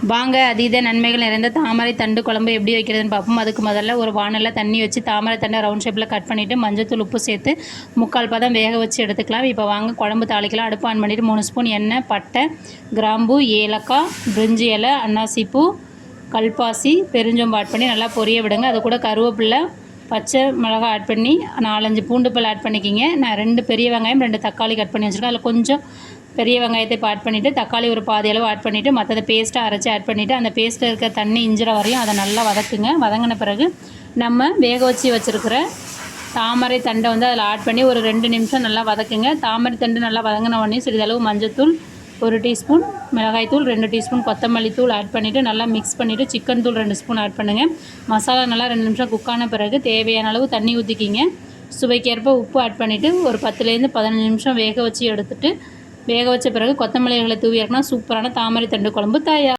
வாங்க அதீத நன்மைகள் நிறைந்த தாமரை தண்டு குழம்பு எப்படி வைக்கிறதுன்னு பார்ப்போம். அதுக்கு முதல்ல ஒரு வானலில் தண்ணி வச்சு தாமரை தண்டை ரவுண்ட் ஷேப்பில் கட் பண்ணிவிட்டு மஞ்சத்தூள் உப்பு சேர்த்து 3/4 பதம் வேக வச்சு எடுத்துக்கலாம். இப்போ வாங்க குழம்பு தாளிக்கலாம். அடுப்பு ஆன் பண்ணிவிட்டு 3 ஸ்பூன் எண்ணெய், பட்டை, கிராம்பு, ஏலக்காய், பிரிஞ்சி இலை, அன்னாசிப்பூ, கல்பாசி, பெருஞ்சோம்பு ஆட் பண்ணி நல்லா பொரிய விடுங்க. அது கூட கருவேப்பிலை, பச்சை மிளகாய் ஆட் பண்ணி 4-5 பூண்டு பல் ஆட் பண்ணிக்கிங்க. நான் 2 பெரிய வெங்காயம் 2 தக்காளி கட் பண்ணி வச்சுருக்கேன். அதில் கொஞ்சம் பெரிய வெங்காயத்தை இப்போ ஆட் பண்ணிவிட்டு தக்காளி ஒரு பாதி அளவு ஆட் பண்ணிவிட்டு மற்றதை பேஸ்ட்டாக அரைச்சி ஆட் பண்ணிவிட்டு அந்த பேஸ்ட்டில் இருக்க தண்ணி இஞ்சிற வரையும் அதை நல்லா வதக்குங்க. வதங்கின பிறகு நம்ம வேக வச்சு வச்சுருக்கிற தாமரை தண்டை வந்து அதில் ஆட் பண்ணி ஒரு 2 நிமிஷம் நல்லா வதக்குங்க. தாமரை தண்டு நல்லா வதங்கின உடனே சிறிதளவு மஞ்சத்தூள், 1 டீஸ்பூன் மிளகாய்த்தூள், 2 டீஸ்பூன் கொத்தமல்லி தூள் ஆட் பண்ணிவிட்டு நல்லா மிக்ஸ் பண்ணிவிட்டு சிக்கன் தூள் 2 ஸ்பூன் ஆட் பண்ணுங்கள். மசாலா நல்லா 2 நிமிஷம் குக்கான பிறகு தேவையான அளவு தண்ணி ஊற்றிக்கிங்க. சுவைக்கேற்ப உப்பு ஆட் பண்ணிவிட்டு ஒரு 10லேருந்து 15 நிமிஷம் வேக வச்சு எடுத்துகிட்டு வேக வச்ச பிறகு கொத்தமல்லி இலைகளை தூவி இறக்கினா சூப்பரான தாமரை தண்டு குழம்பு தயார்.